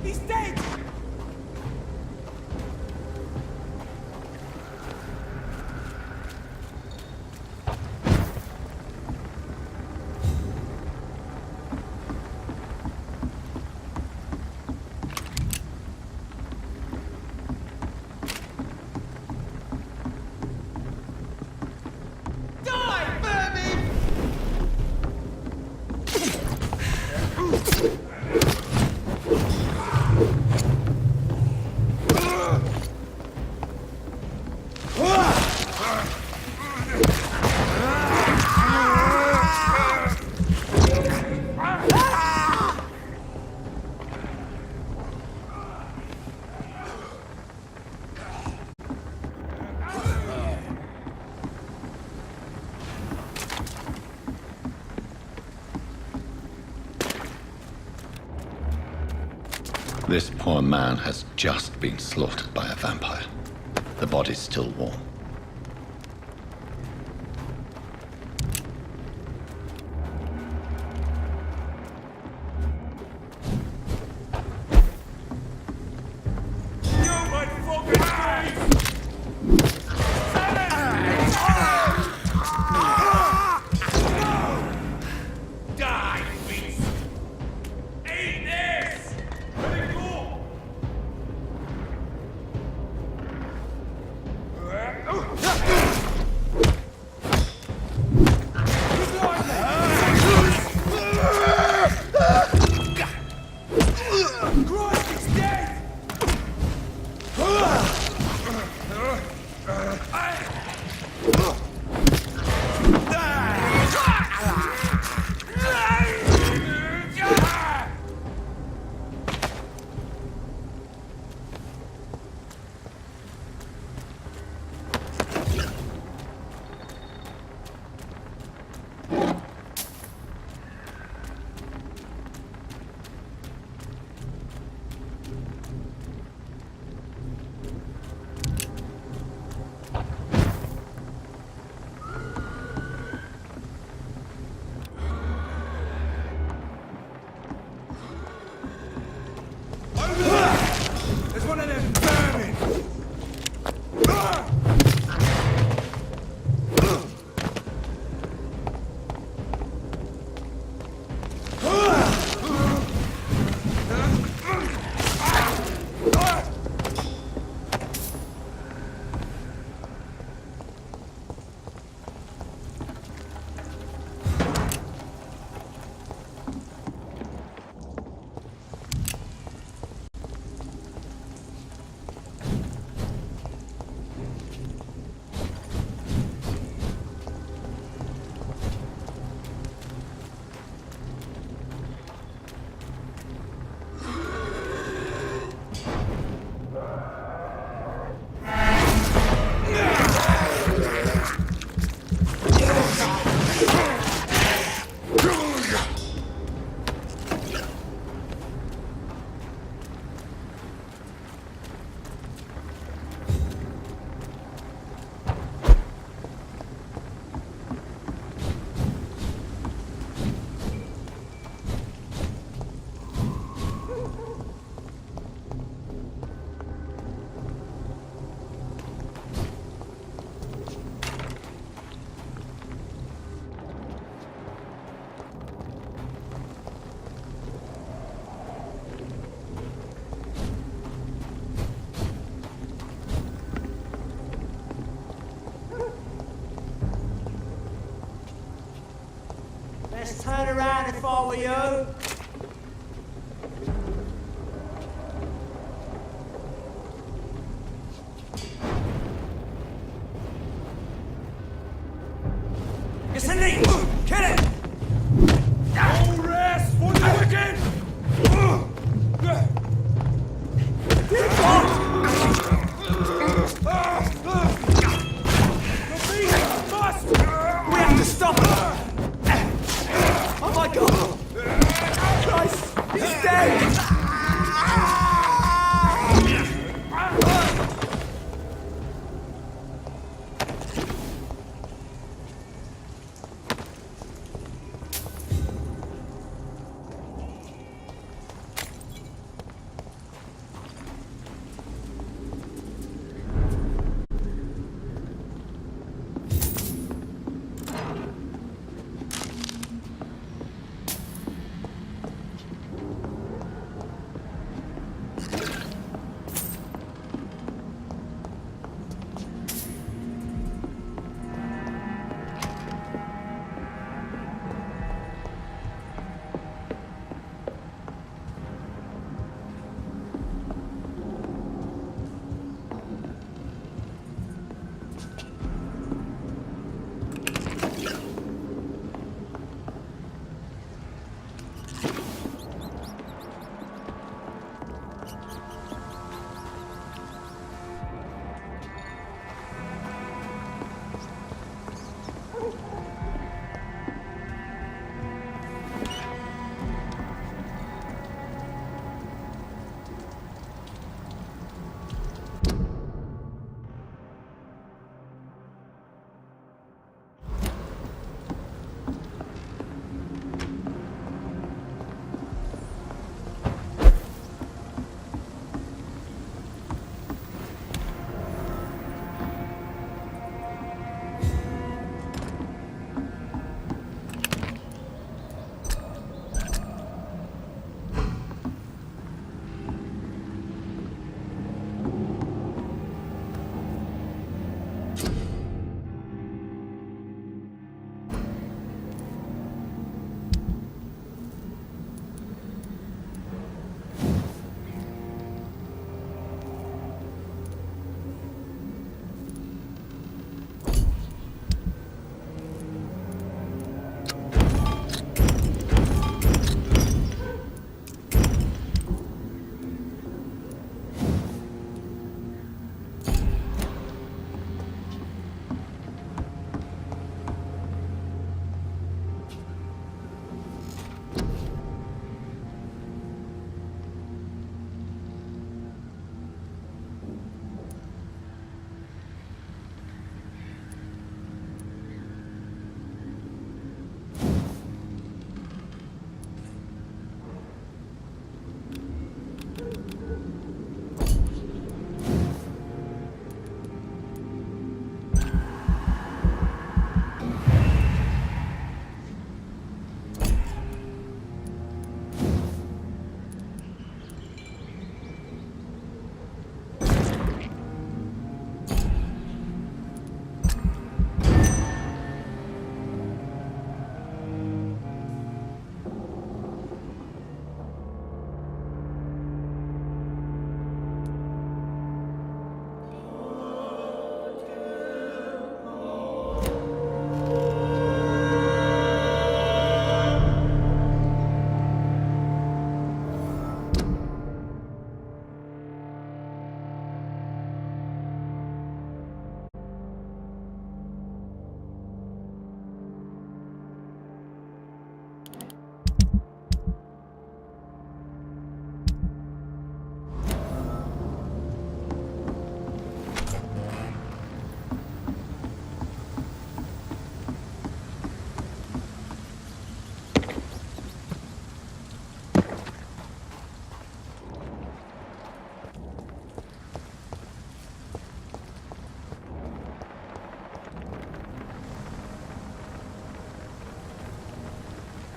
He's dead! This poor man has just been slaughtered by a vampire. The body's still warm. Let's turn around if I were you. Cindy! Kill it! No rest for the wicked! We have to stop her! Oh my god! Christ! He's dead!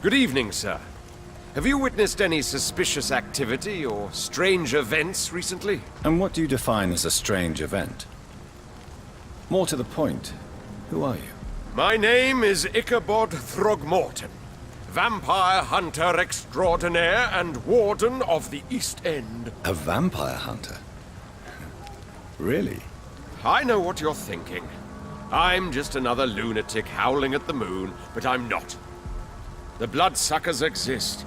Good evening, sir. Have you witnessed any suspicious activity or strange events recently? And what do you define as a strange event? More to the point, who are you? My name is Ichabod Throgmorton, vampire hunter extraordinaire and warden of the East End. A vampire hunter? Really? I know what you're thinking. I'm just another lunatic howling at the moon, but I'm not. The bloodsuckers exist,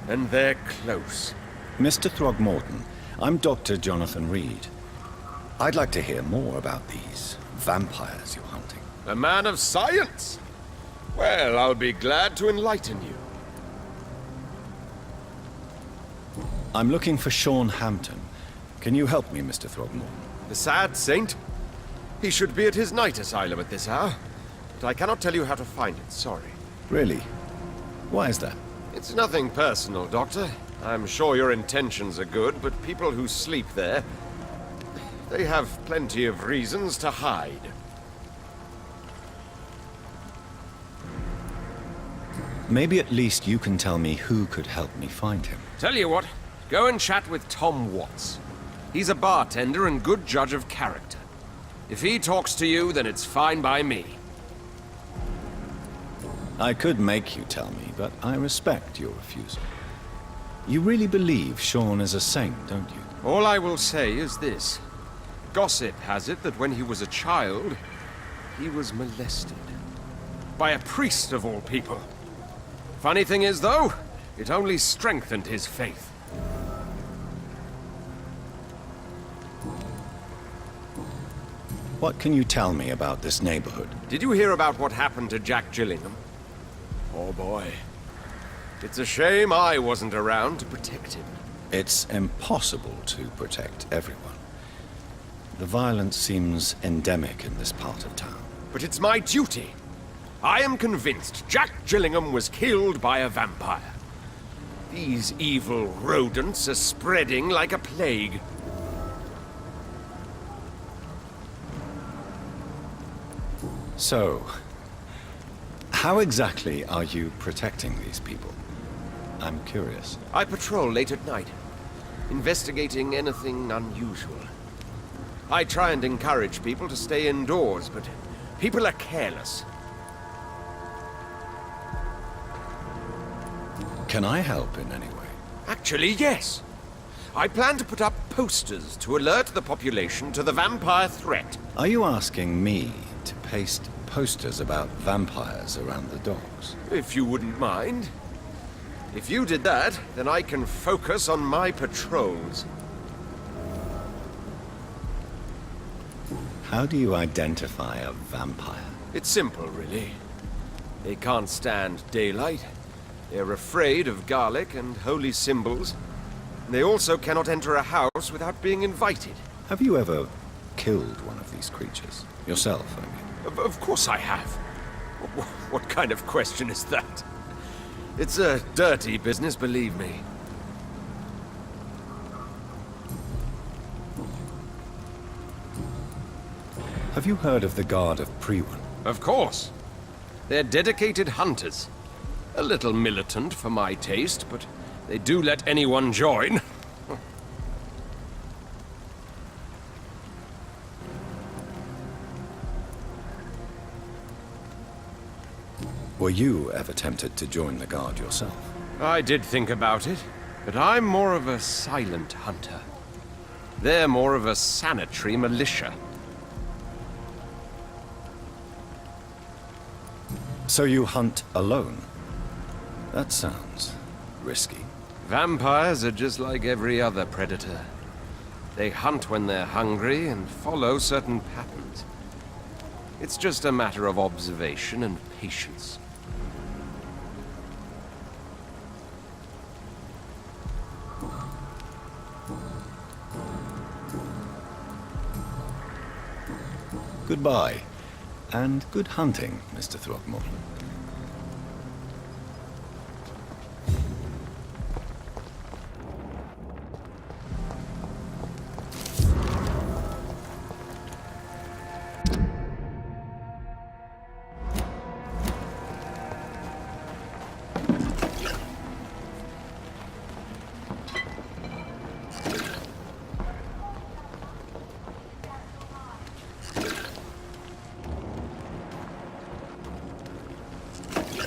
and they're close. Mr. Throgmorton, I'm Dr. Jonathan Reed. I'd like to hear more about these vampires you're hunting. A man of science? Well, I'll be glad to enlighten you. I'm looking for Sean Hampton. Can you help me, Mr. Throgmorton? The sad saint? He should be at his night asylum at this hour, but I cannot tell you how to find it, sorry. Really? Why is that? It's nothing personal, Doctor. I'm sure your intentions are good, but people who sleep there, they have plenty of reasons to hide. Maybe at least you can tell me who could help me find him. Tell you what, go and chat with Tom Watts. He's a bartender and good judge of character. If he talks to you, then it's fine by me. I could make you tell me, but I respect your refusal. You really believe Sean is a saint, don't you? All I will say is this. Gossip has it that when he was a child, he was molested. By a priest of all people. Funny thing is, though, it only strengthened his faith. What can you tell me about this neighborhood? Did you hear about what happened to Jack Gillingham? Oh boy. It's a shame I wasn't around to protect him. It's impossible to protect everyone. The violence seems endemic in this part of town. But it's my duty. I am convinced Jack Gillingham was killed by a vampire. These evil rodents are spreading like a plague. So, how exactly are you protecting these people? I'm curious. I patrol late at night, investigating anything unusual. I try and encourage people to stay indoors, but people are careless. Can I help in any way? Actually, yes. I plan to put up posters to alert the population to the vampire threat. Are you asking me to paste posters about vampires around the docks? If you wouldn't mind. If you did that, then I can focus on my patrols. How do you identify a vampire? It's simple, really. They can't stand daylight. They're afraid of garlic and holy symbols. They also cannot enter a house without being invited. Have you ever killed one of these creatures? Yourself, I mean. Of course I have. What kind of question is that? It's a dirty business, believe me. Have you heard of the Guard of Priwen? Of course. They're dedicated hunters. A little militant for my taste, but they do let anyone join. Were you ever tempted to join the Guard yourself? I did think about it, but I'm more of a silent hunter. They're more of a sanitary militia. So you hunt alone? That sounds risky. Vampires are just like every other predator. They hunt when they're hungry and follow certain patterns. It's just a matter of observation and patience. Goodbye, and good hunting, Mr. Throgmorton.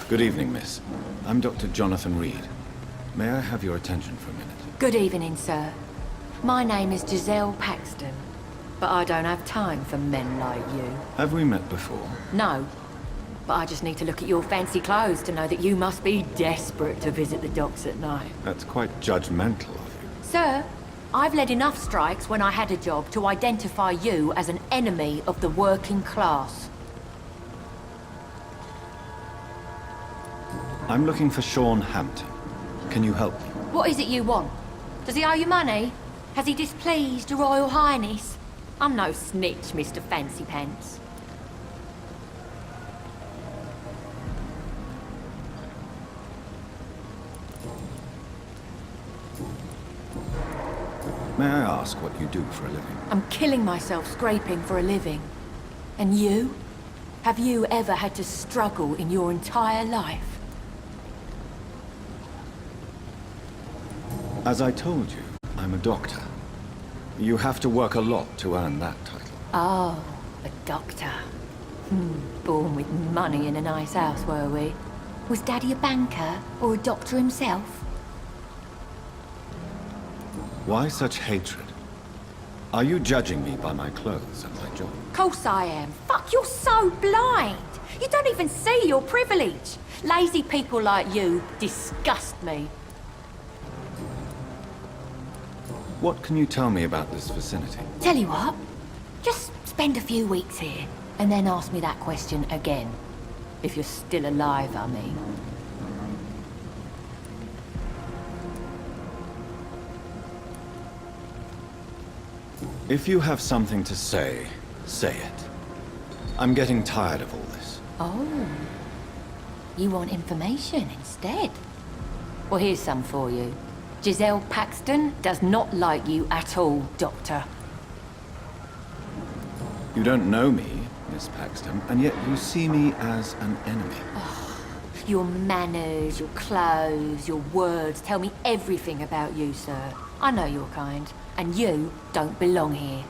Good evening, miss. I'm Dr. Jonathan Reed. May I have your attention for a minute? Good evening, sir. My name is Giselle Paxton, but I don't have time for men like you. Have we met before? No, but I just need to look at your fancy clothes to know that you must be desperate to visit the docks at night. That's quite judgmental of you. Sir, I've led enough strikes when I had a job to identify you as an enemy of the working class. I'm looking for Sean Hampton. Can you help me? What is it you want? Does he owe you money? Has he displeased your Royal Highness? I'm no snitch, Mr. Fancy Pants. May I ask what you do for a living? I'm killing myself scraping for a living. And you? Have you ever had to struggle in your entire life? As I told you, I'm a doctor. You have to work a lot to earn that title. Oh, a doctor. Born with money in a nice house, were we? Was Daddy a banker or a doctor himself? Why such hatred? Are you judging me by my clothes and my job? Course I am. Fuck, you're so blind. You don't even see your privilege. Lazy people like you disgust me. What can you tell me about this vicinity? Tell you what, just spend a few weeks here, and then ask me that question again. If you're still alive, I mean. If you have something to say, say it. I'm getting tired of all this. Oh. You want information instead? Well, here's some for you. Giselle Paxton does not like you at all, Doctor. You don't know me, Miss Paxton, and yet you see me as an enemy. Your manners, your clothes, your words tell me everything about you, sir. I know your kind, and you don't belong here.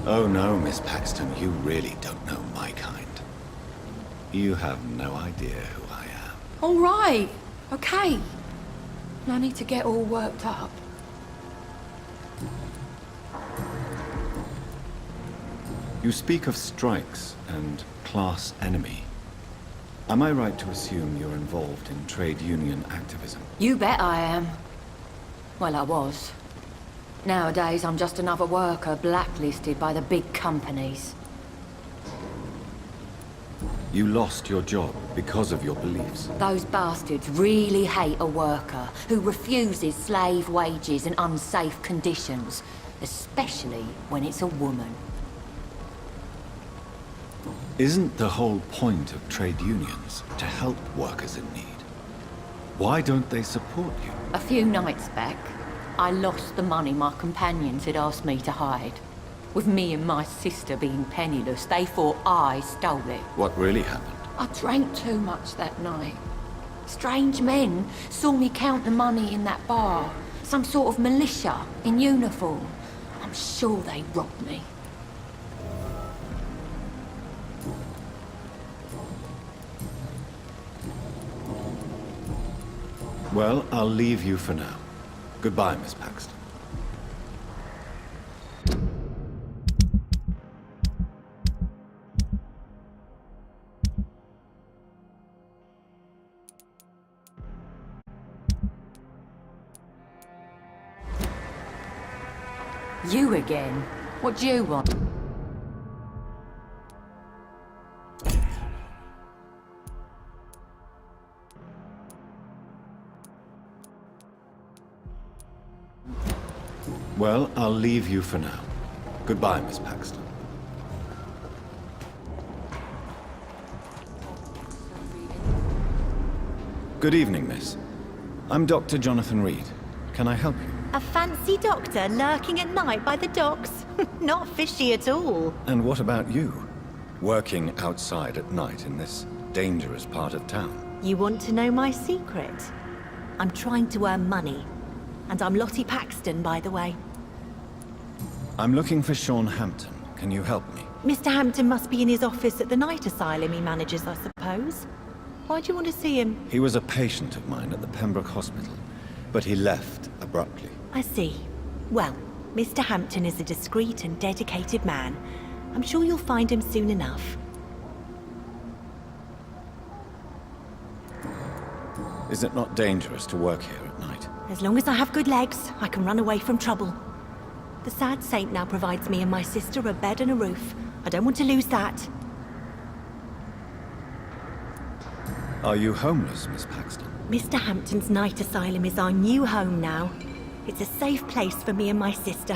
Oh no, Miss Paxton, you really don't know my kind. You have no idea who I am. All right, okay. No need to get all worked up. You speak of strikes and class enemy. Am I right to assume you're involved in trade union activism? You bet I am. Well, I was. Nowadays, I'm just another worker blacklisted by the big companies. You lost your job because of your beliefs. Those bastards really hate a worker who refuses slave wages and unsafe conditions, especially when it's a woman. Isn't the whole point of trade unions to help workers in need? Why don't they support you? A few nights back, I lost the money my companions had asked me to hide. With me and my sister being penniless, they thought I stole it. What really happened? I drank too much that night. Strange men saw me count the money in that bar. Some sort of militia in uniform. I'm sure they robbed me. Well, I'll leave you for now. Goodbye, Miss Paxton. You again? What do you want? Well, I'll leave you for now. Goodbye, Miss Paxton. Good evening, miss. I'm Dr. Jonathan Reed. Can I help you? A fancy doctor lurking at night by the docks? Not fishy at all. And what about you? Working outside at night in this dangerous part of town. You want to know my secret? I'm trying to earn money. And I'm Lottie Paxton, by the way. I'm looking for Sean Hampton. Can you help me? Mr. Hampton must be in his office at the night asylum he manages, I suppose. Why do you want to see him? He was a patient of mine at the Pembroke Hospital, but he left abruptly. I see. Well, Mr. Hampton is a discreet and dedicated man. I'm sure you'll find him soon enough. Is it not dangerous to work here at night? As long as I have good legs, I can run away from trouble. The sad saint now provides me and my sister a bed and a roof. I don't want to lose that. Are you homeless, Miss Paxton? Mr. Hampton's night asylum is our new home now. It's a safe place for me and my sister.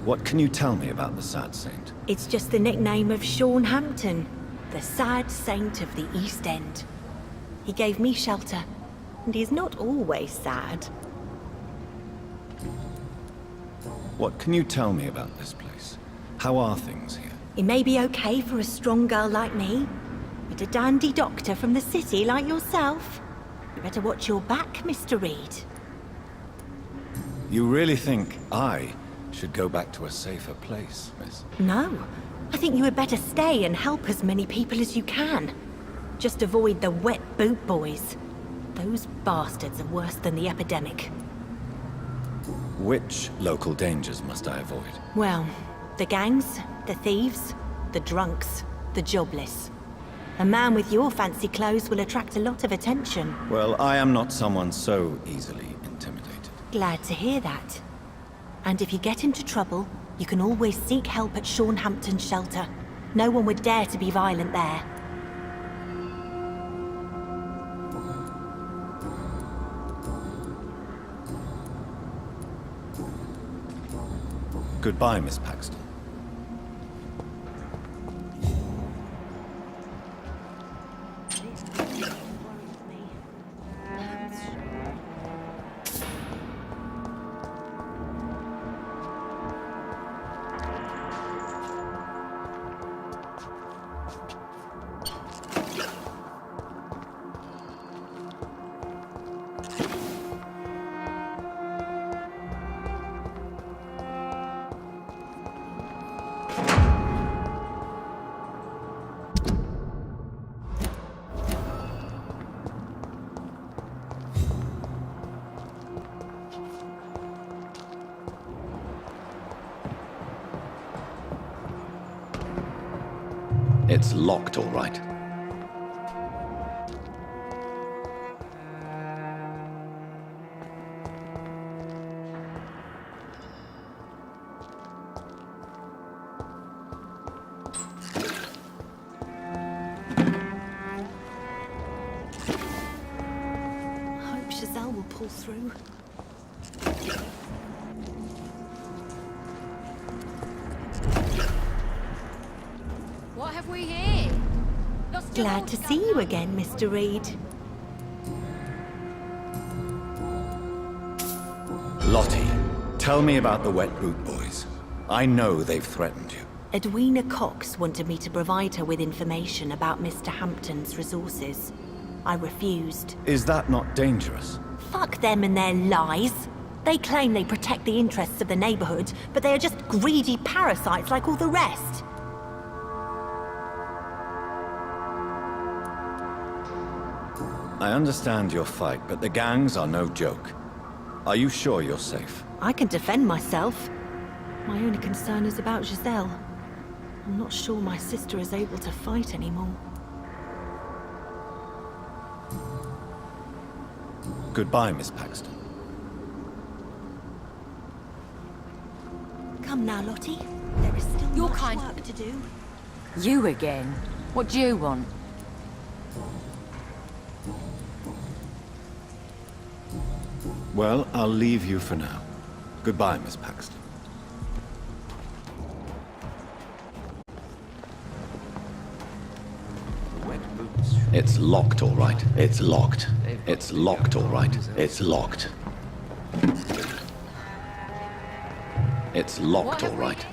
What can you tell me about the Sad Saint? It's just the nickname of Sean Hampton, the sad saint of the East End. He gave me shelter, and he's not always sad. What can you tell me about this place? How are things here? It may be okay for a strong girl like me, but a dandy doctor from the city like yourself, you better watch your back, Mr. Reed. You really think I should go back to a safer place, miss? No. I think you had better stay and help as many people as you can. Just avoid the wet boot boys. Those bastards are worse than the epidemic. Which local dangers must I avoid? Well, the gangs, the thieves, the drunks, the jobless. A man with your fancy clothes will attract a lot of attention. Well, I am not someone so easily intimidated. Glad to hear that. And if you get into trouble, you can always seek help at Sean Hampton's shelter. No one would dare to be violent there. Goodbye, Miss Paxton. It's locked, all right. I hope Giselle will pull through. What have we here? Lost your Glad to horse, see you Governor? again, Mr. Reed. Lottie, tell me about the Wet Boot Boys. I know they've threatened you. Edwina Cox wanted me to provide her with information about Mr. Hampton's resources. I refused. Is that not dangerous? Fuck them and their lies. They claim they protect the interests of the neighborhood, but they are just greedy parasites like all the rest. I understand your fight, but the gangs are no joke. Are you sure you're safe? I can defend myself. My only concern is about Giselle. I'm not sure my sister is able to fight anymore. Goodbye, Miss Paxton. Come now, Lottie. There is still Your much kind- work to do. You again? What do you want? Well, I'll leave you for now. Goodbye, Miss Paxton. It's locked, all right. It's locked. It's locked, all right. It's locked. It's locked, all right.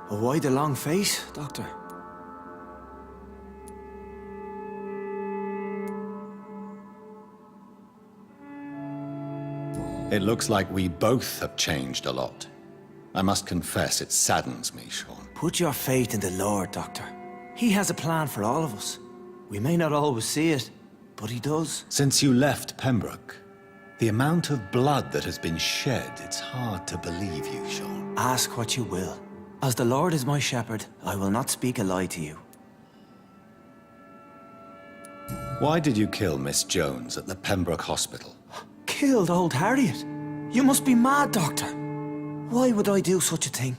Why the long face, Doctor? It looks like we both have changed a lot. I must confess, it saddens me, Sean. Put your faith in the Lord, Doctor. He has a plan for all of us. We may not always see it, but he does. Since you left Pembroke, the amount of blood that has been shed, it's hard to believe you, Sean. Ask what you will. As the Lord is my shepherd, I will not speak a lie to you. Why did you kill Miss Jones at the Pembroke Hospital? Killed old Harriet? You must be mad, Doctor. Why would I do such a thing?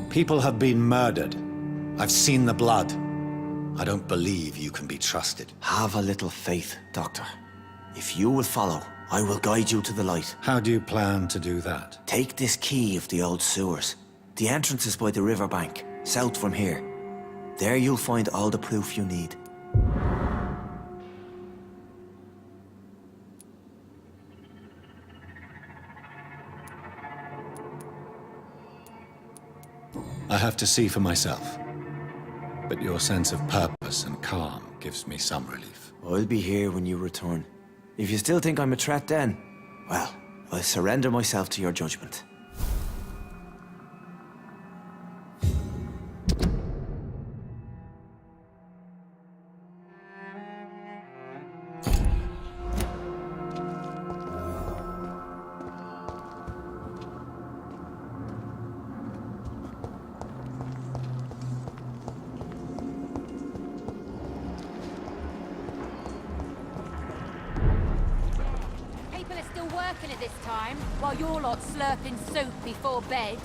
People have been murdered. I've seen the blood. I don't believe you can be trusted. Have a little faith, Doctor. If you will follow, I will guide you to the light. How do you plan to do that? Take this key of the old sewers. The entrance is by the riverbank, south from here. There you'll find all the proof you need. I have to see for myself. But your sense of purpose and calm gives me some relief. I'll be here when you return. If you still think I'm a threat then, well, I'll surrender myself to your judgment. Working at this time, while you're lot slurping soup before bed.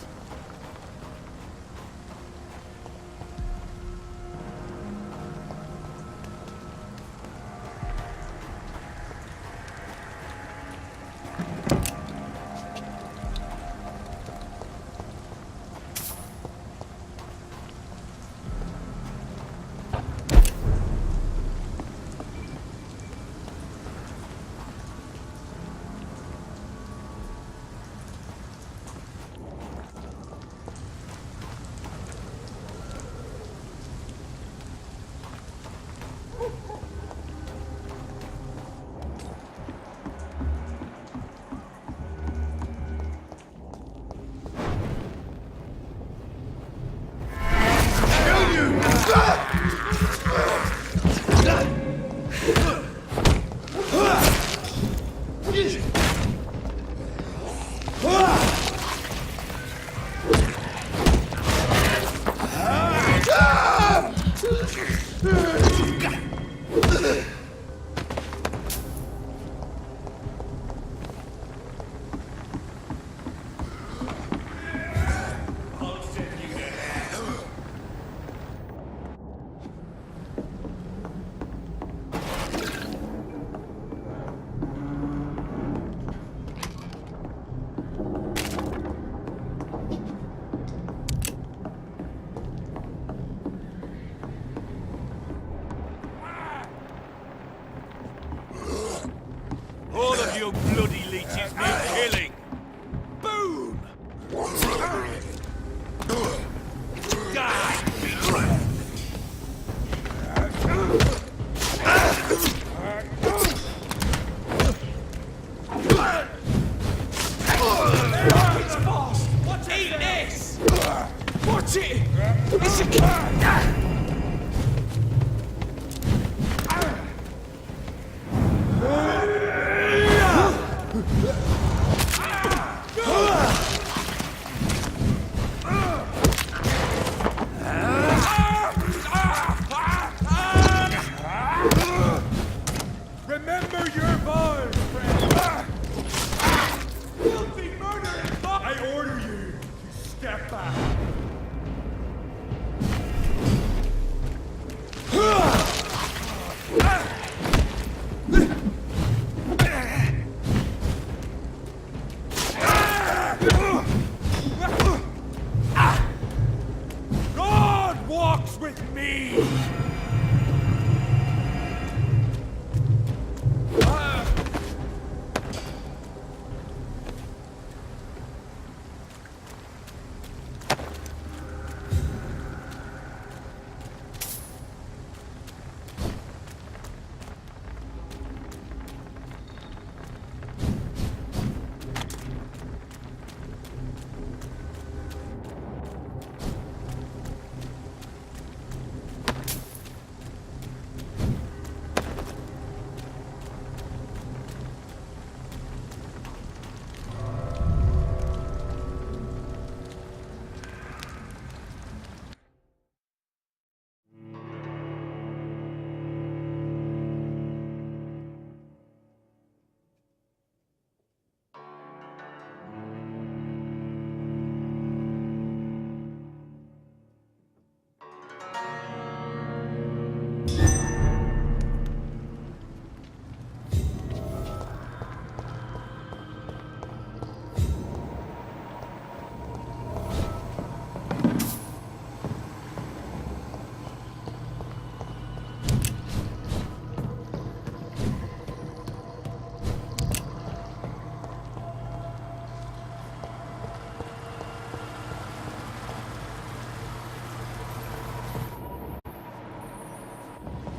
All of you bloody leeches need killing! Boom! Die! It's fast! Watch it! Eat this! Watch it! It's a... Remember your vows, friend! Filthy murder! I order you to step back!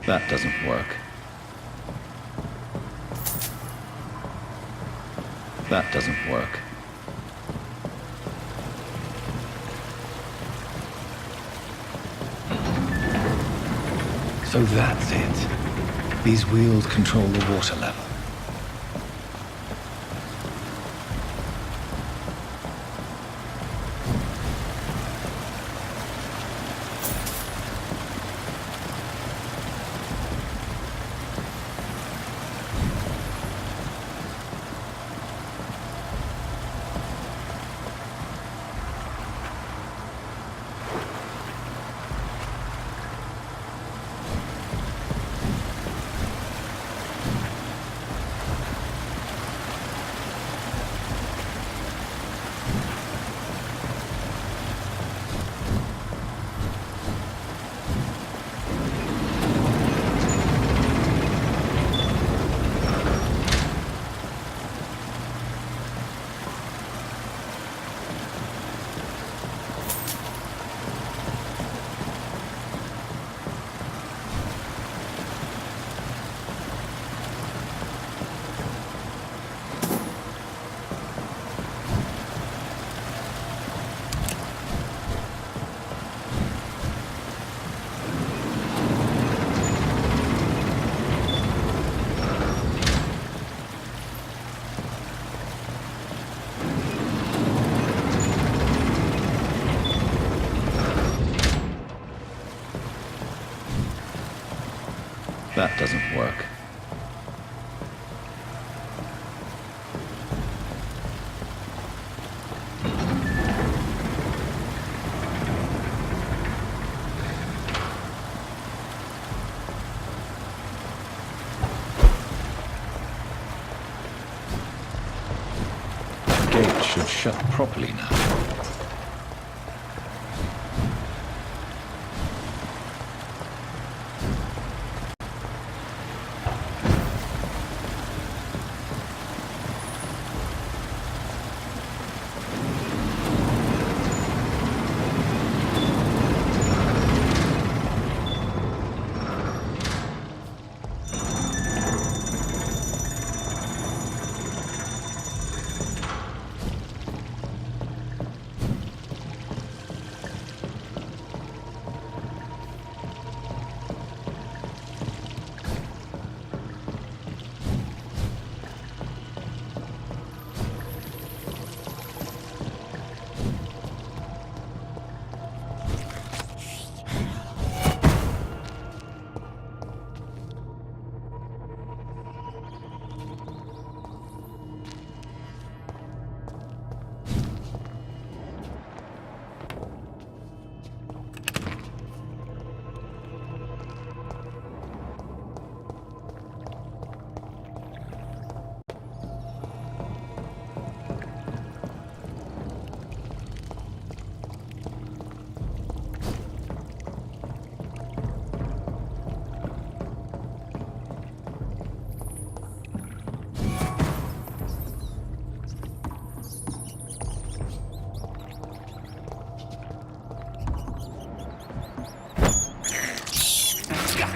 That doesn't work. That doesn't work. So that's it. These wheels control the water level. That doesn't work. The gate should shut properly now.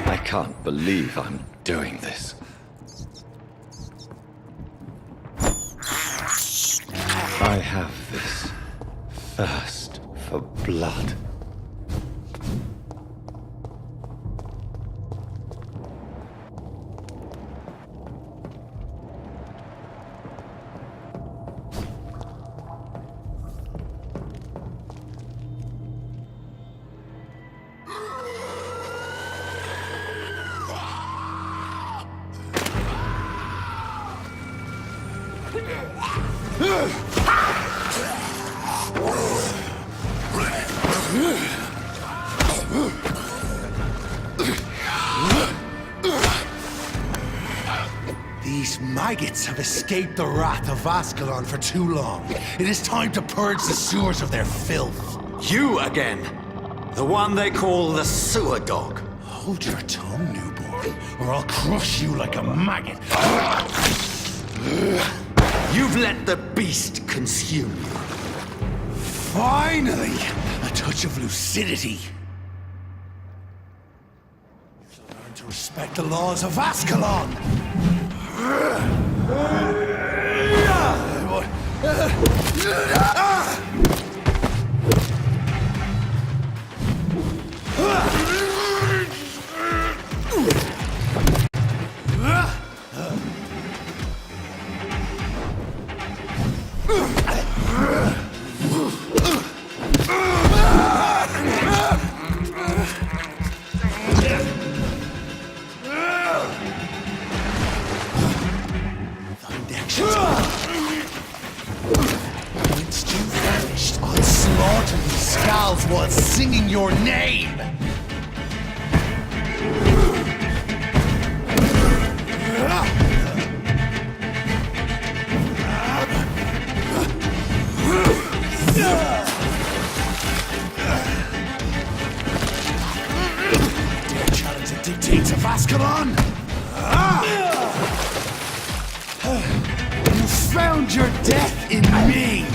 I can't believe I'm doing this. I have this thirst for blood. These maggots have escaped the wrath of Ascalon for too long. It is time to purge the sewers of their filth. You again! The one they call the sewer dog. Hold your tongue, newborn, or I'll crush you like a maggot. You've let the beast consume you. Finally! A touch of lucidity. Learn to Respect the laws of Ascalon! Once you finished, I'll slaughter these skulls while singing your name! Dare challenge the dictates of Ascalon? You found your death in me!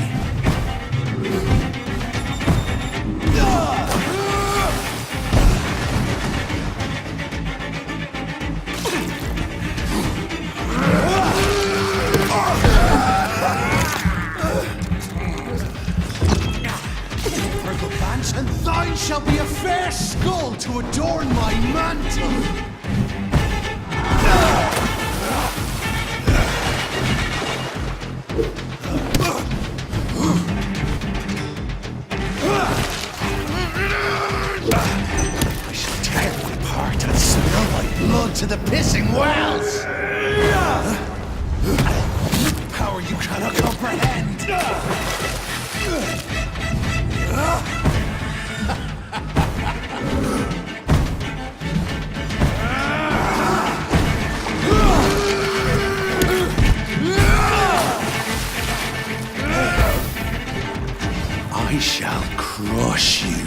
And thine shall be a fair skull to adorn my mantle! I shall tear you apart and spill my blood to the pissing wells! Power you cannot comprehend! I shall crush you.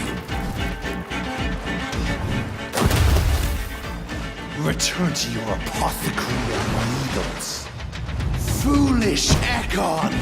Return to your apothecary of needles. Foolish Ekon!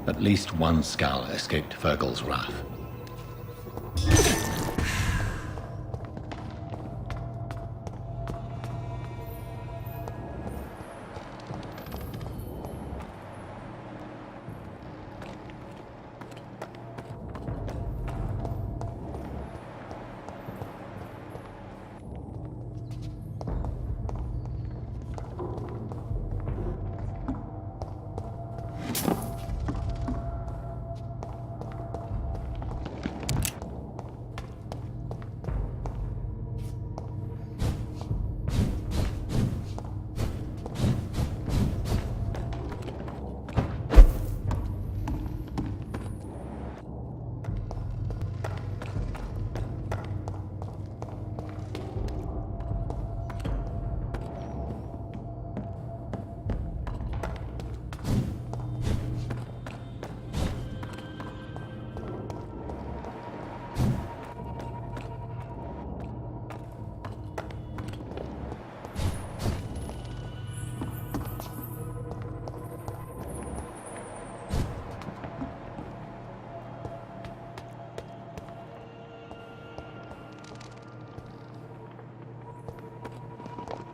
At least one skull escaped Fergal's wrath.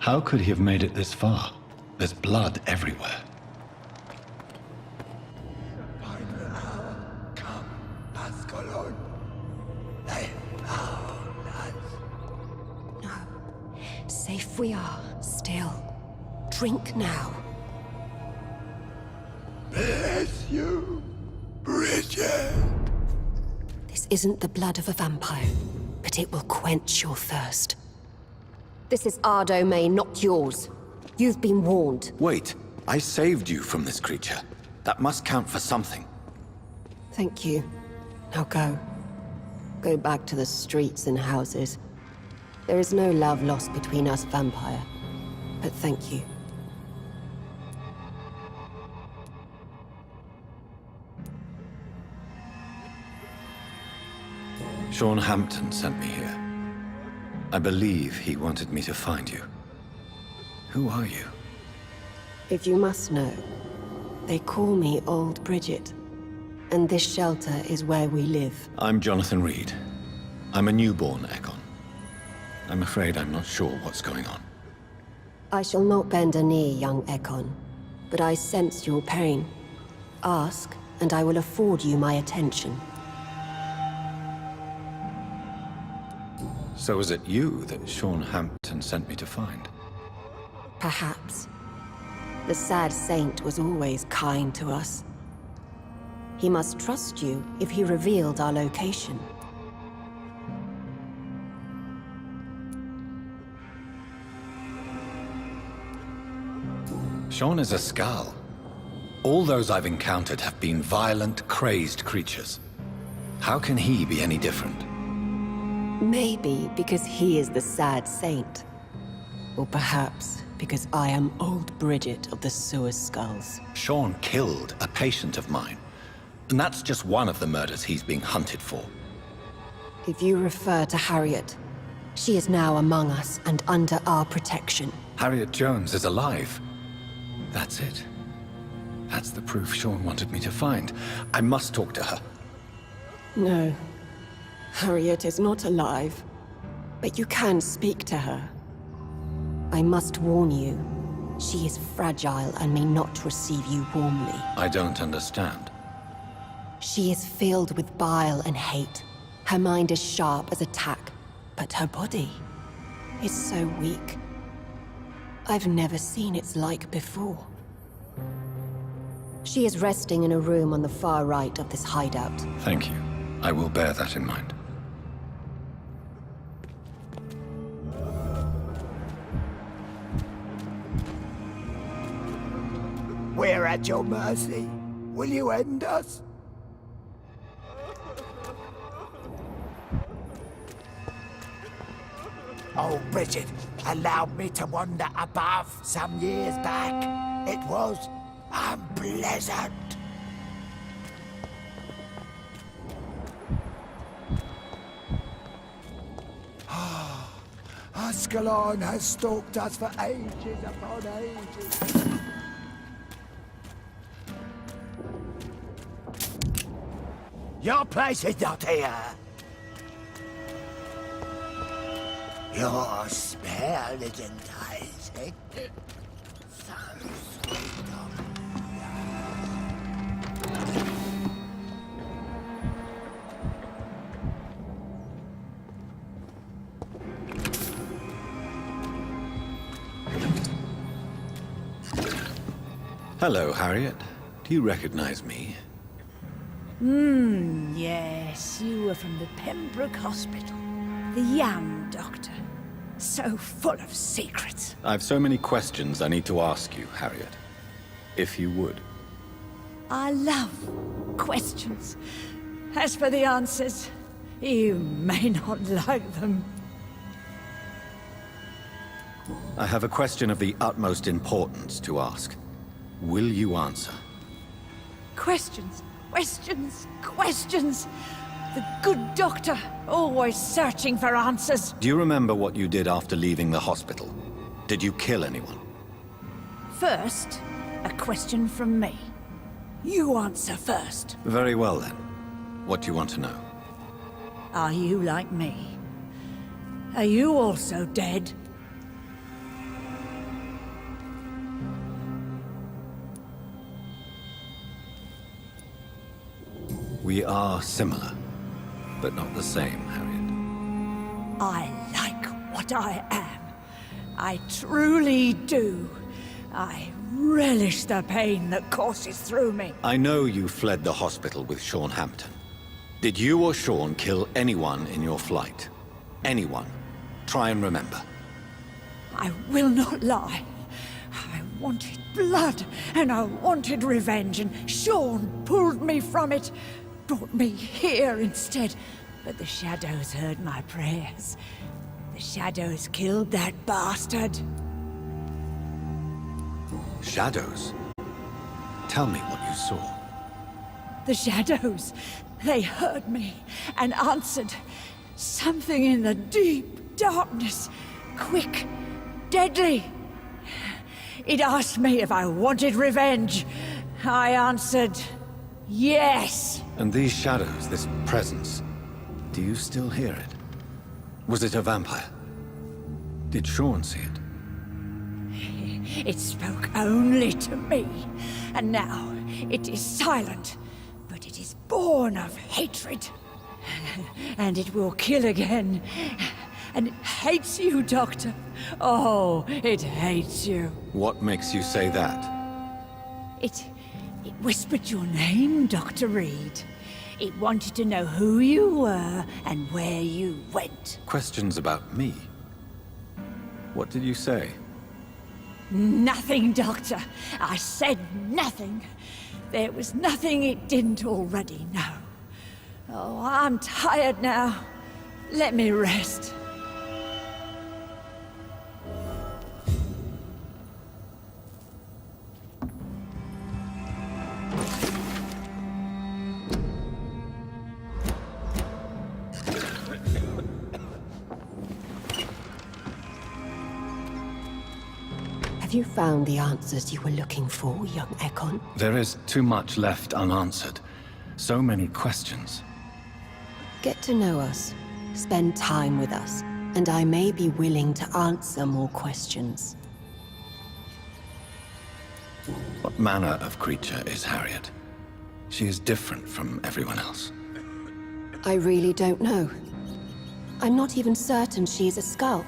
How could he have made it this far? There's blood everywhere. Safe we are, still. Drink now. Bless you, Bridget. This isn't the blood of a vampire, but it will quench your thirst. This is our domain, not yours. You've been warned. Wait, I saved you from this creature. That must count for something. Thank you. Now go. Go back to the streets and houses. There is no love lost between us, Vampire. But thank you. Sean Hampton sent me here. I believe he wanted me to find you. Who are you? If you must know, they call me Old Bridget. And this shelter is where we live. I'm Jonathan Reed. I'm a newborn Ekon. I'm afraid I'm not sure what's going on. I shall not bend a knee, young Ekon. But I sense your pain. Ask, and I will afford you my attention. So was it you that Sean Hampton sent me to find? Perhaps. The sad saint was always kind to us. He must trust you if he revealed our location. Sean is a Skull. All those I've encountered have been violent, crazed creatures. How can he be any different? Maybe because he is the sad saint. Or perhaps because I am Old Bridget of the Sewer Skulls. Sean killed a patient of mine. And that's just one of the murders he's being hunted for. If you refer to Harriet, she is now among us and under our protection. Harriet Jones is alive. That's it. That's the proof Sean wanted me to find. I must talk to her. No. Harriet is not alive. But you can speak to her. I must warn you, she is fragile and may not receive you warmly. I don't understand. She is filled with bile and hate. Her mind is sharp as a tack, but her body is so weak. I've never seen its like before. She is resting in a room on the far right of this hideout. Thank you. I will bear that in mind. We're at your mercy. Will you end us? Oh, Bridget allowed me to wander above some years back. It was unpleasant. Ascalon has stalked us for ages upon ages. Your place is not here. Your smell is enticing. So sweet of Hello, Harriet. Do you recognize me? Yes, you were from the Pembroke Hospital. The young doctor. So full of secrets. I've so many questions I need to ask you, Harriet. If you would. I love questions. As for the answers, you may not like them. I have a question of the utmost importance to ask. Will you answer? Questions, questions, questions. The good doctor, always searching for answers. Do you remember what you did after leaving the hospital? Did you kill anyone? First, a question from me. You answer first. Very well then. What do you want to know? Are you like me? Are you also dead? We are similar, but not the same, Harriet. I like what I am, I truly do. I relish the pain that courses through me. I know you fled the hospital with Sean Hampton. Did you or Sean kill anyone in your flight? Anyone? Try and remember. I will not lie. I wanted blood, and I wanted revenge, and Sean pulled me from it, brought me here instead. But the shadows heard my prayers. The shadows killed that bastard. Shadows? Tell me what you saw. The shadows, they heard me and answered. Something in the deep darkness, quick, deadly. It asked me if I wanted revenge. I answered, yes. And these shadows, this presence, do you still hear it? Was it a vampire? Did Sean see it? It spoke only to me, and now it is silent, but it is born of hatred. And it will kill again. And it hates you, Doctor. Oh, it hates you. What makes you say that? It whispered your name, Dr. Reed. It wanted to know who you were and where you went. Questions about me? What did you say? Nothing, Doctor. I said nothing. There was nothing it didn't already know. Oh, I'm tired now. Let me rest. Have you found the answers you were looking for, young Ekon? There is too much left unanswered. So many questions. Get to know us, spend time with us, and I may be willing to answer more questions. What manner of creature is Harriet? She is different from everyone else. I really don't know. I'm not even certain she is a skull.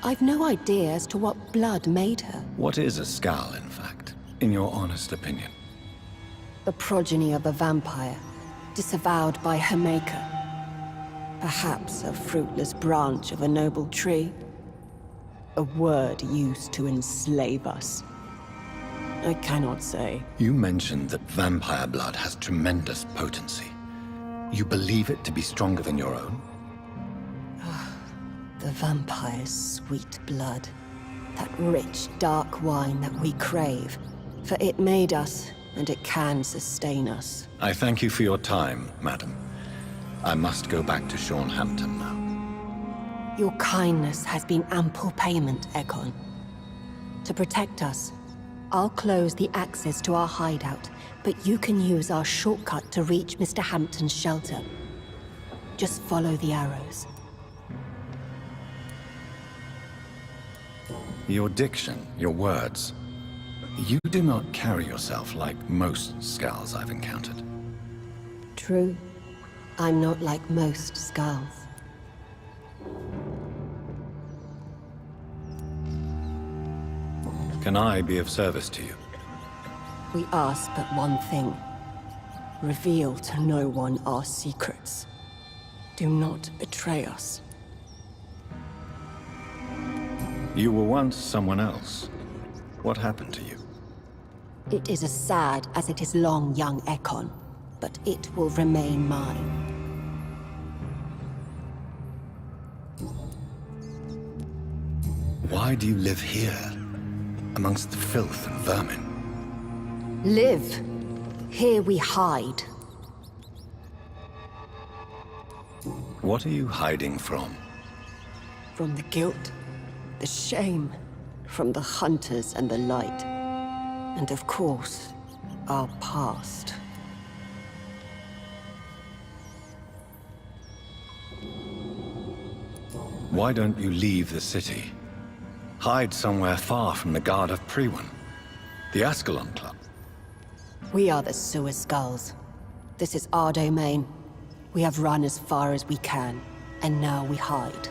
I've no idea as to what blood made her. What is a skull, in fact, in your honest opinion? The progeny of a vampire, disavowed by her maker. Perhaps a fruitless branch of a noble tree. A word used to enslave us. I cannot say. You mentioned that vampire blood has tremendous potency. You believe it to be stronger than your own? The vampire's sweet blood. That rich, dark wine that we crave. For it made us, and it can sustain us. I thank you for your time, madam. I must go back to Sean Hampton now. Your kindness has been ample payment, Ekon. To protect us, I'll close the access to our hideout, but you can use our shortcut to reach Mr. Hampton's shelter. Just follow the arrows. Your diction, your words. You do not carry yourself like most skulls I've encountered. True. I'm not like most skulls. Can I be of service to you? We ask but one thing. Reveal to no one our secrets. Do not betray us. You were once someone else. What happened to you? It is as sad as it is long, young Ekon, but it will remain mine. Why do you live here, amongst the filth and vermin? Live. Here we hide. What are you hiding from? From the guilt, the shame, from the hunters and the light. And of course, our past. Why don't you leave the city? Hide somewhere far from the Guard of Priwen, the Ascalon Club. We are the Sewer Skulls. This is our domain. We have run as far as we can, and now we hide.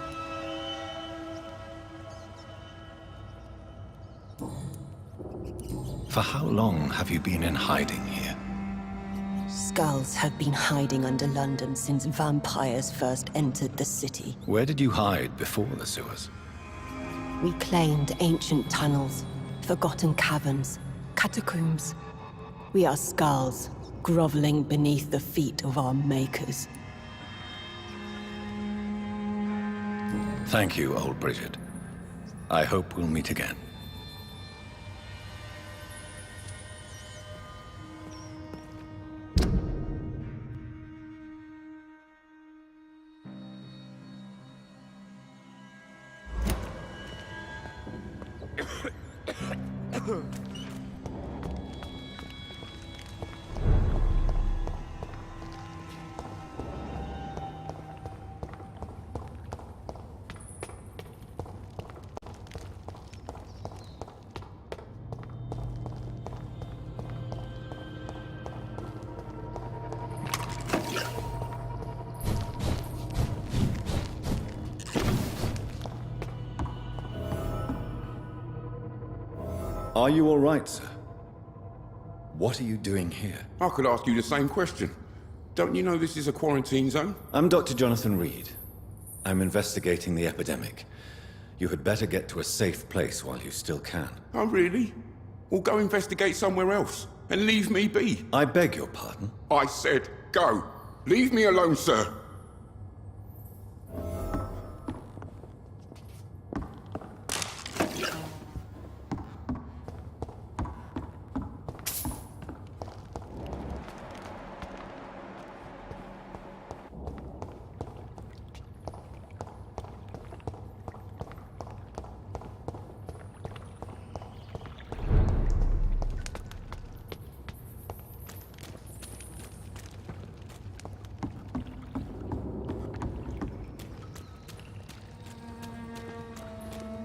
For how long have you been in hiding here? Skulls have been hiding under London since vampires first entered the city. Where did you hide before the sewers? We claimed ancient tunnels, forgotten caverns, catacombs. We are skulls, groveling beneath the feet of our makers. Thank you, old Bridget. I hope we'll meet again. Are you all right, sir? What are you doing here? I could ask you the same question. Don't you know this is a quarantine zone? I'm Dr. Jonathan Reed. I'm investigating the epidemic. You had better get to a safe place while you still can. Oh, really? Well, go investigate somewhere else, and leave me be. I beg your pardon? I said go. Leave me alone, sir.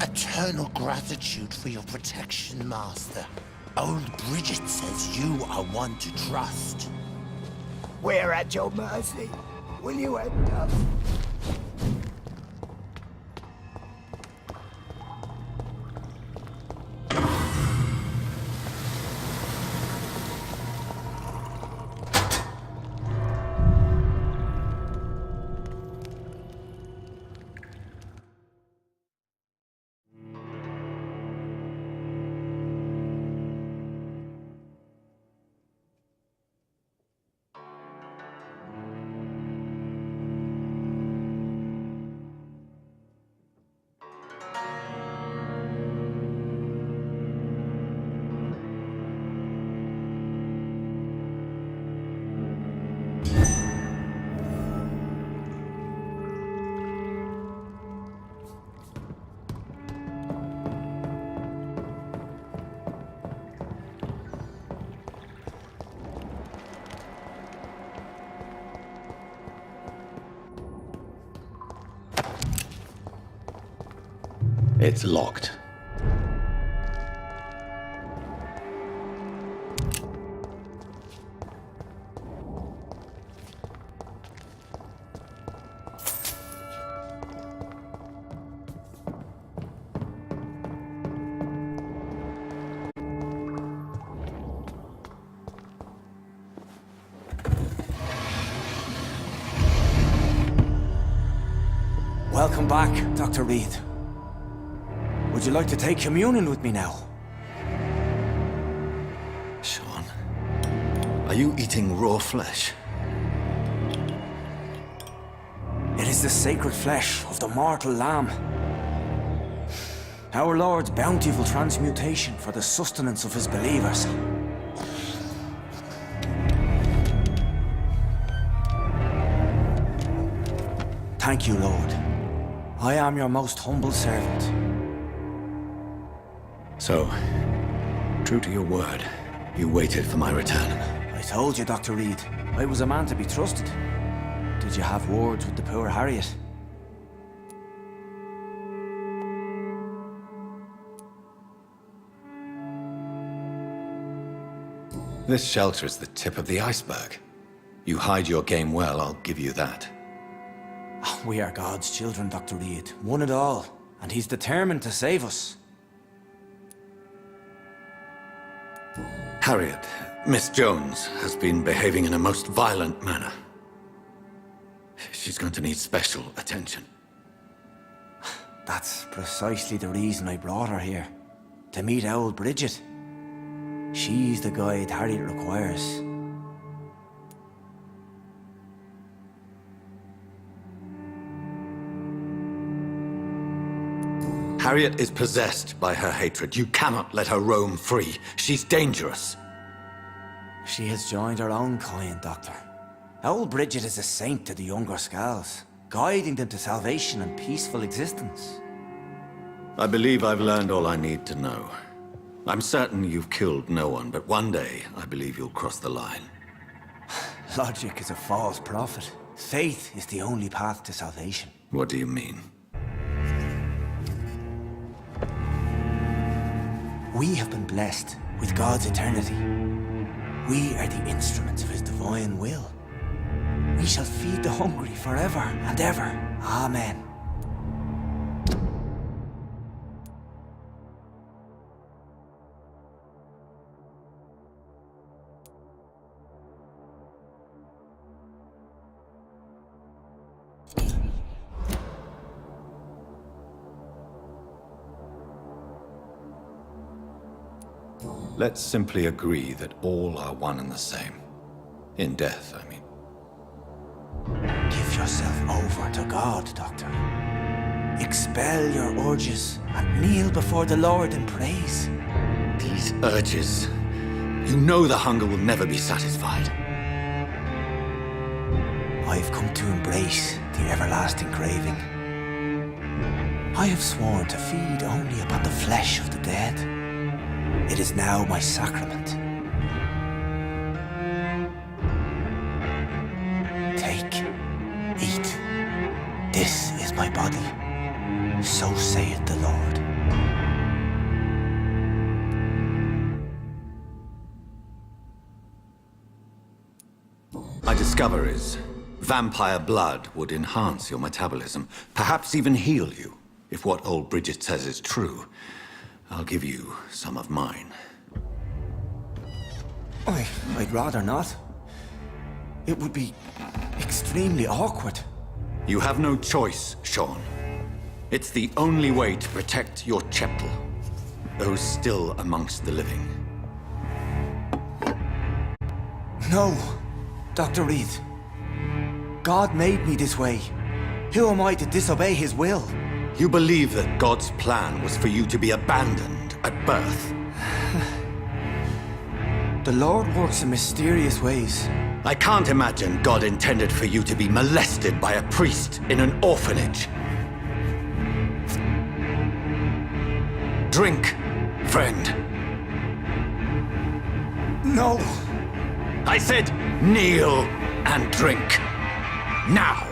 Eternal gratitude for your protection, Master. Old Bridget says you are one to trust. We're at your mercy. Will you end us? It's locked. Welcome back, Dr. Reed. Would you like to take communion with me now? Sean, are you eating raw flesh? It is the sacred flesh of the mortal lamb. Our Lord's bountiful transmutation for the sustenance of his believers. Thank you, Lord. I am your most humble servant. So, true to your word, you waited for my return. I told you, Dr. Reed, I was a man to be trusted. Did you have words with the poor Harriet? This shelter is the tip of the iceberg. You hide your game well, I'll give you that. We are God's children, Dr. Reed, one and all, and he's determined to save us. Harriet, Miss Jones has been behaving in a most violent manner. She's going to need special attention. That's precisely the reason I brought her here. To meet old Bridget. She's the guide Harriet requires. Harriet is possessed by her hatred. You cannot let her roam free. She's dangerous. She has joined her own kind, Doctor. Old Bridget is a saint to the younger Skulls, guiding them to salvation and peaceful existence. I believe I've learned all I need to know. I'm certain you've killed no one, but one day I believe you'll cross the line. Logic is a false prophet. Faith is the only path to salvation. What do you mean? We have been blessed with God's eternity. We are the instruments of His divine will. We shall feed the hungry forever and ever. Amen. Let's simply agree that all are one and the same. In death, I mean. Give yourself over to God, Doctor. Expel your urges and kneel before the Lord in praise. These urges. You know the hunger will never be satisfied. I've come to embrace the everlasting craving. I have sworn to feed only upon the flesh of the dead. It is now my sacrament. Take, eat. This is my body. So saith the Lord. My discover is vampire blood would enhance your metabolism, perhaps even heal you. If what old Bridget says is true, I'll give you some of mine. I'd rather not. It would be extremely awkward. You have no choice, Sean. It's the only way to protect your chettle, those still amongst the living. No, Dr. Reed. God made me this way. Who am I to disobey His will? You believe that God's plan was for you to be abandoned at birth? The Lord works in mysterious ways. I can't imagine God intended for you to be molested by a priest in an orphanage. Drink, friend. No. I said kneel and drink. Now.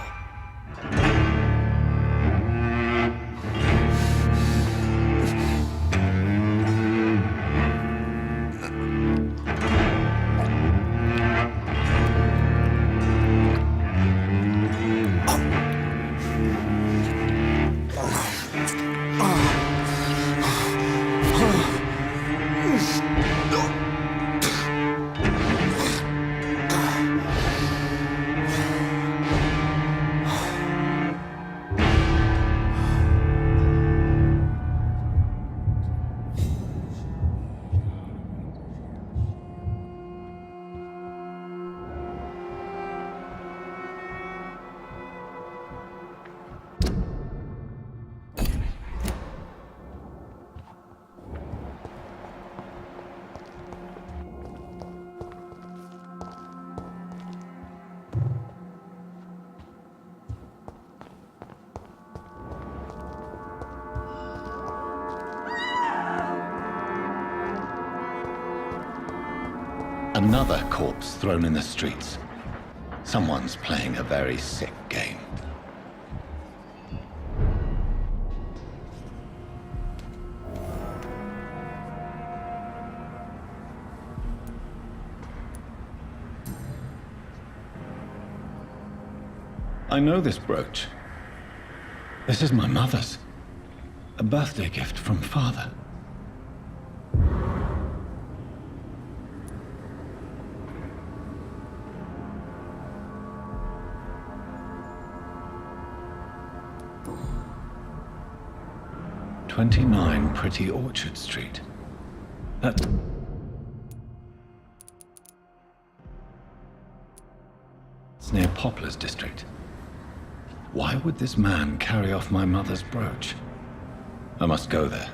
Another corpse thrown in the streets. Someone's playing a very sick game. I know this brooch. This is my mother's. A birthday gift from father. 29 Pretty Orchard Street. It's near Poplar's district. Why would this man carry off my mother's brooch? I must go there.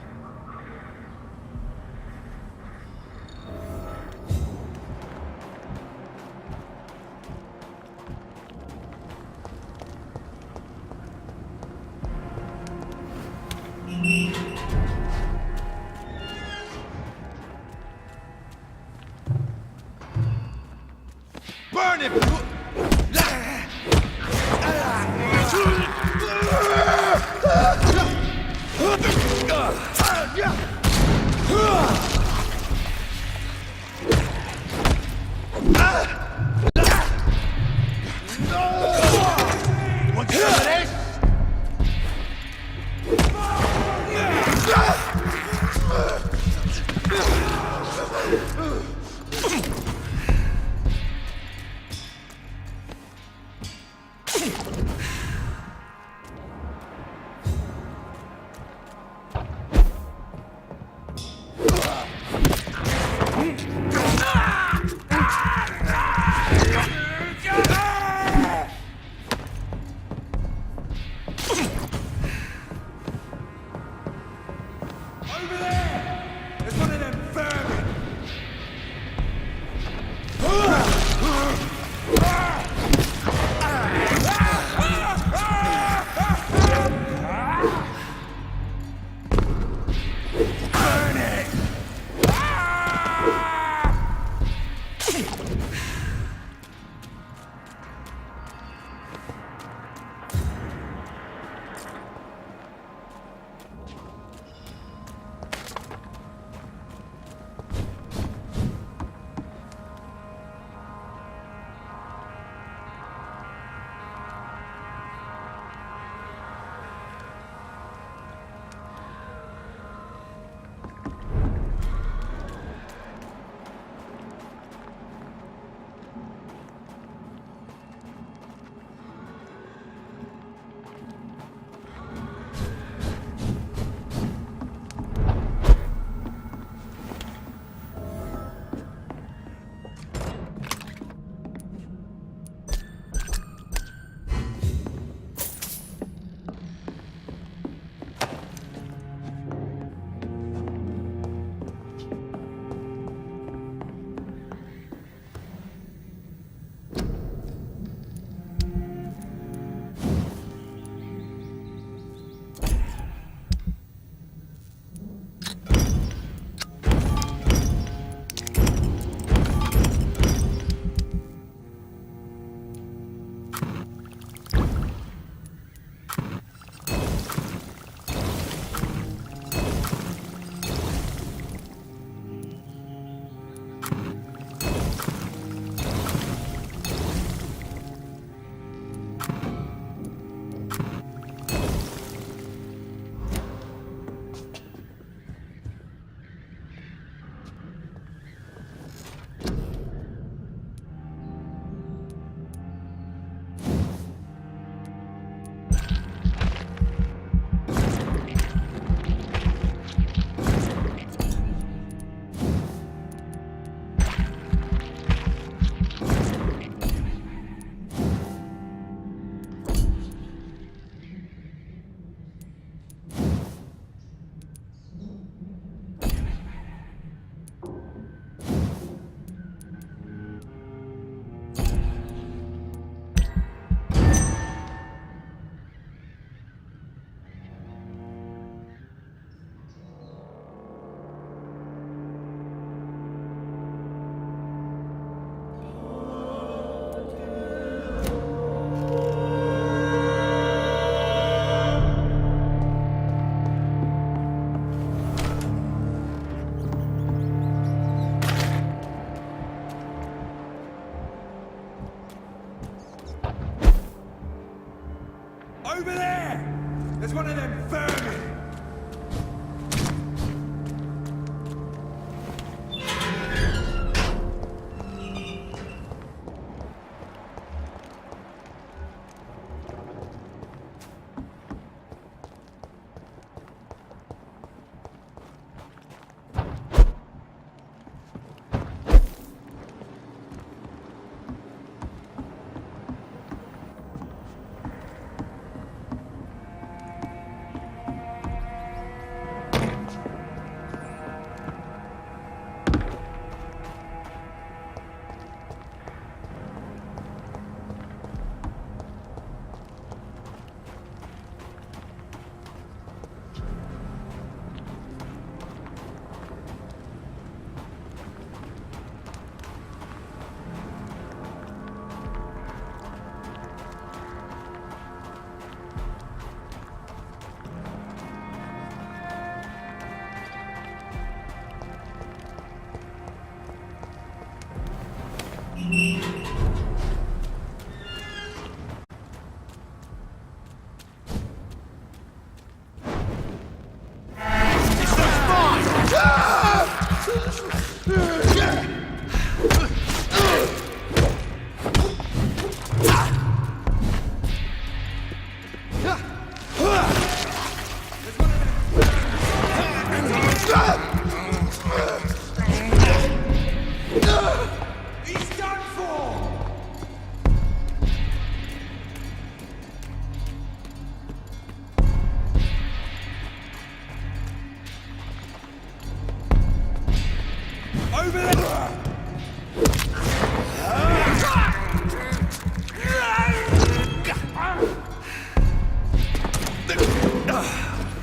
Burn it! Want some of this? Over there! There's one of them vermin! Burn it!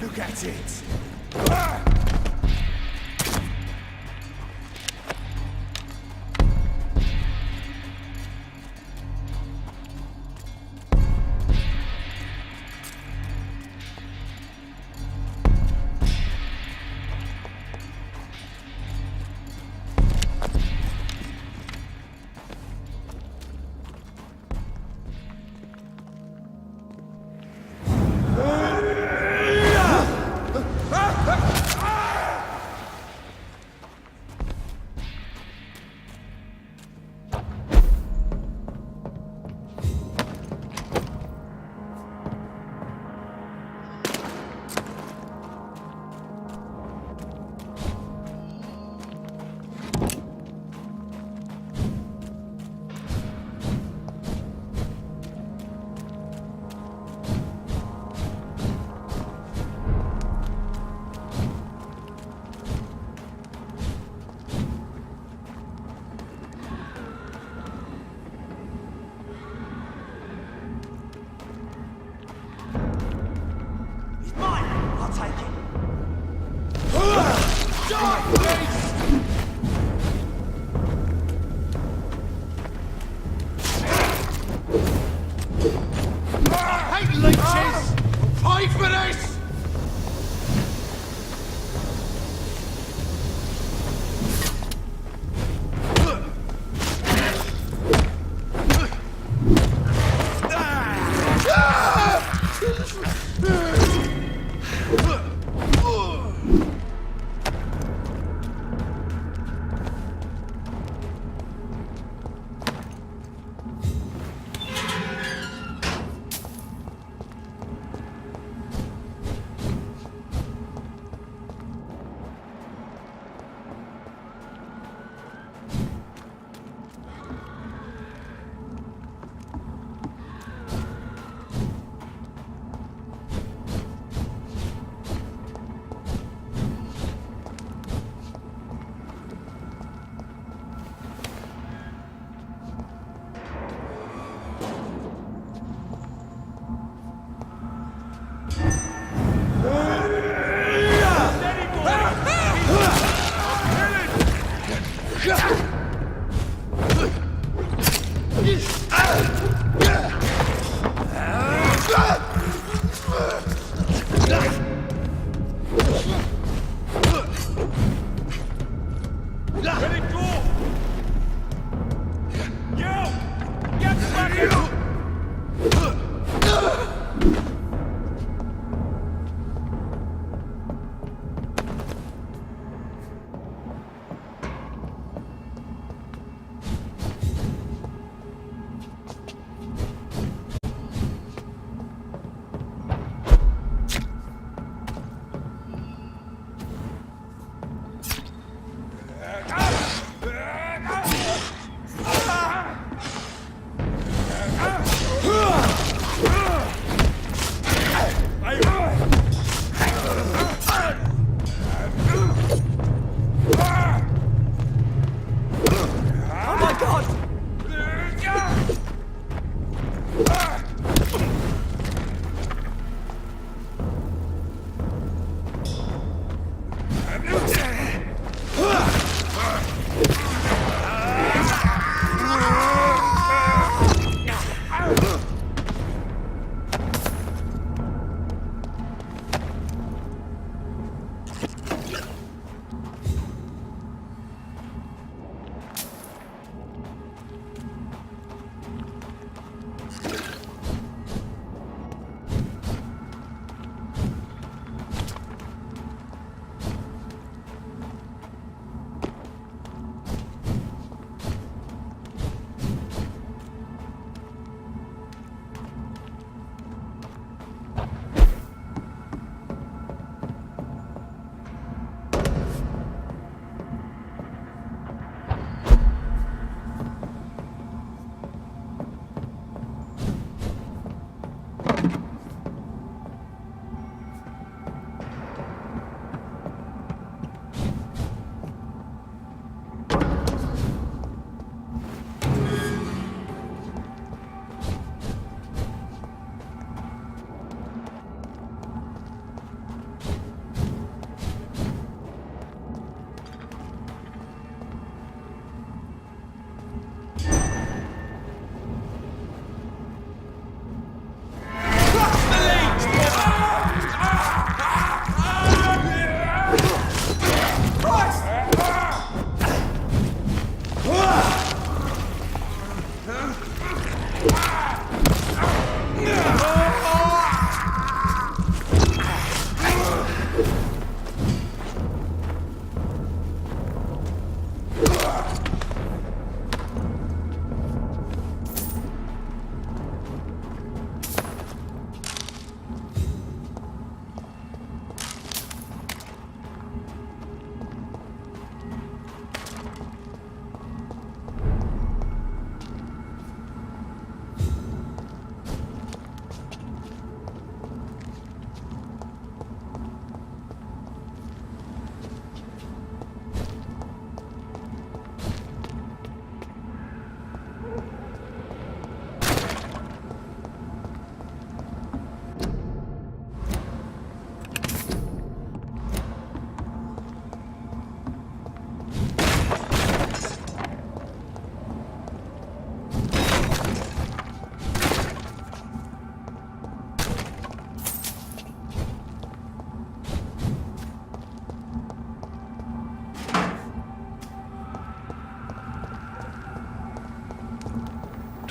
Look at it!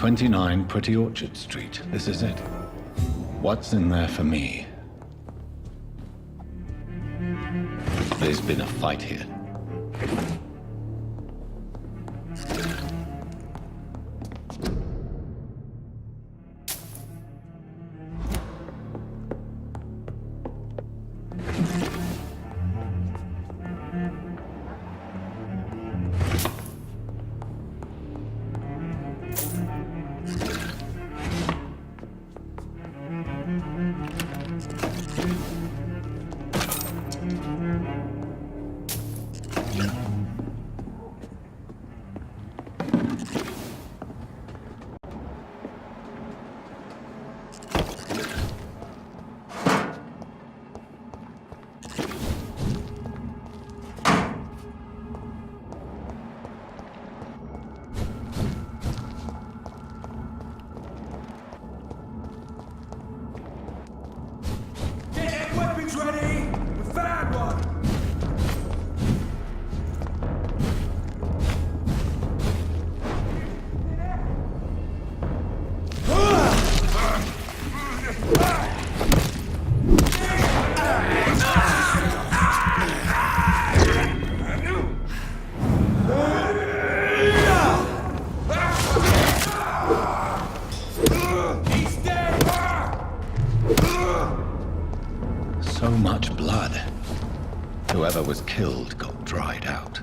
29 Pretty Orchard Street. This is it. What's in there for me? There's been a fight here. So much blood. Whoever was killed got dried out.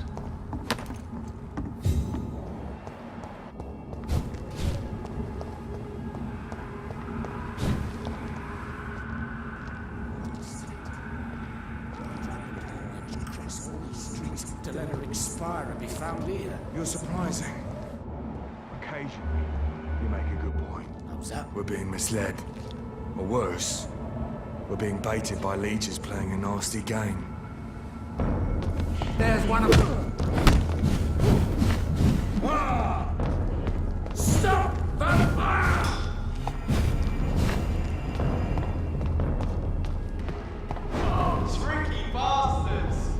To let her expire and be found here. You're surprising. Occasionally, you make a good point. How's that? We're being misled. Or worse, we're being baited by leeches playing a nasty game. There's one of them. Stop! Vampire! Tricky bastards!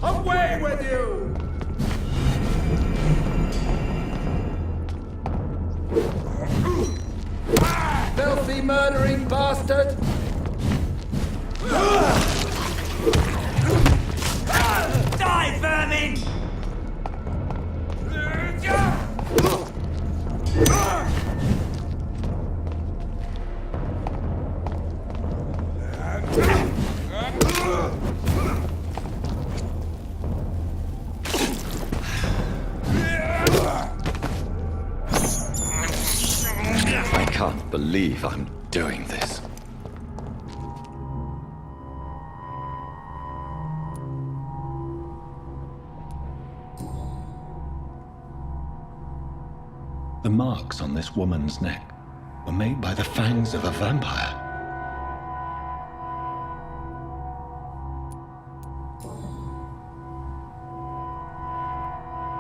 Away with you! Filthy murdering bastard! Die, vermin! I can't believe I'm doing this. The marks on this woman's neck were made by the fangs of a vampire.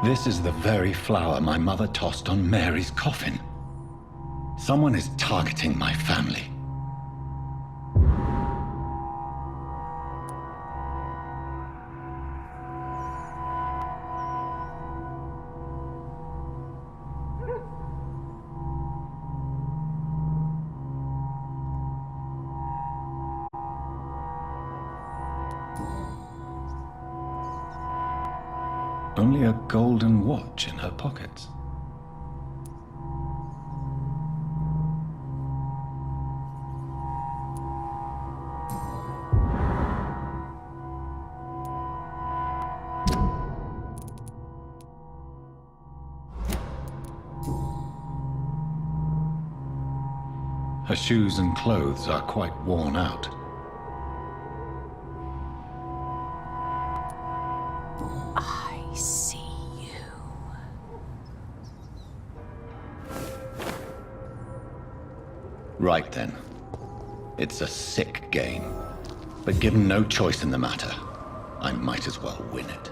This is the very flower my mother tossed on Mary's coffin. Someone is targeting my family. Only a golden watch in her pockets. Her shoes and clothes are quite worn out. I see you. Right then. It's a sick game. But given no choice in the matter, I might as well win it.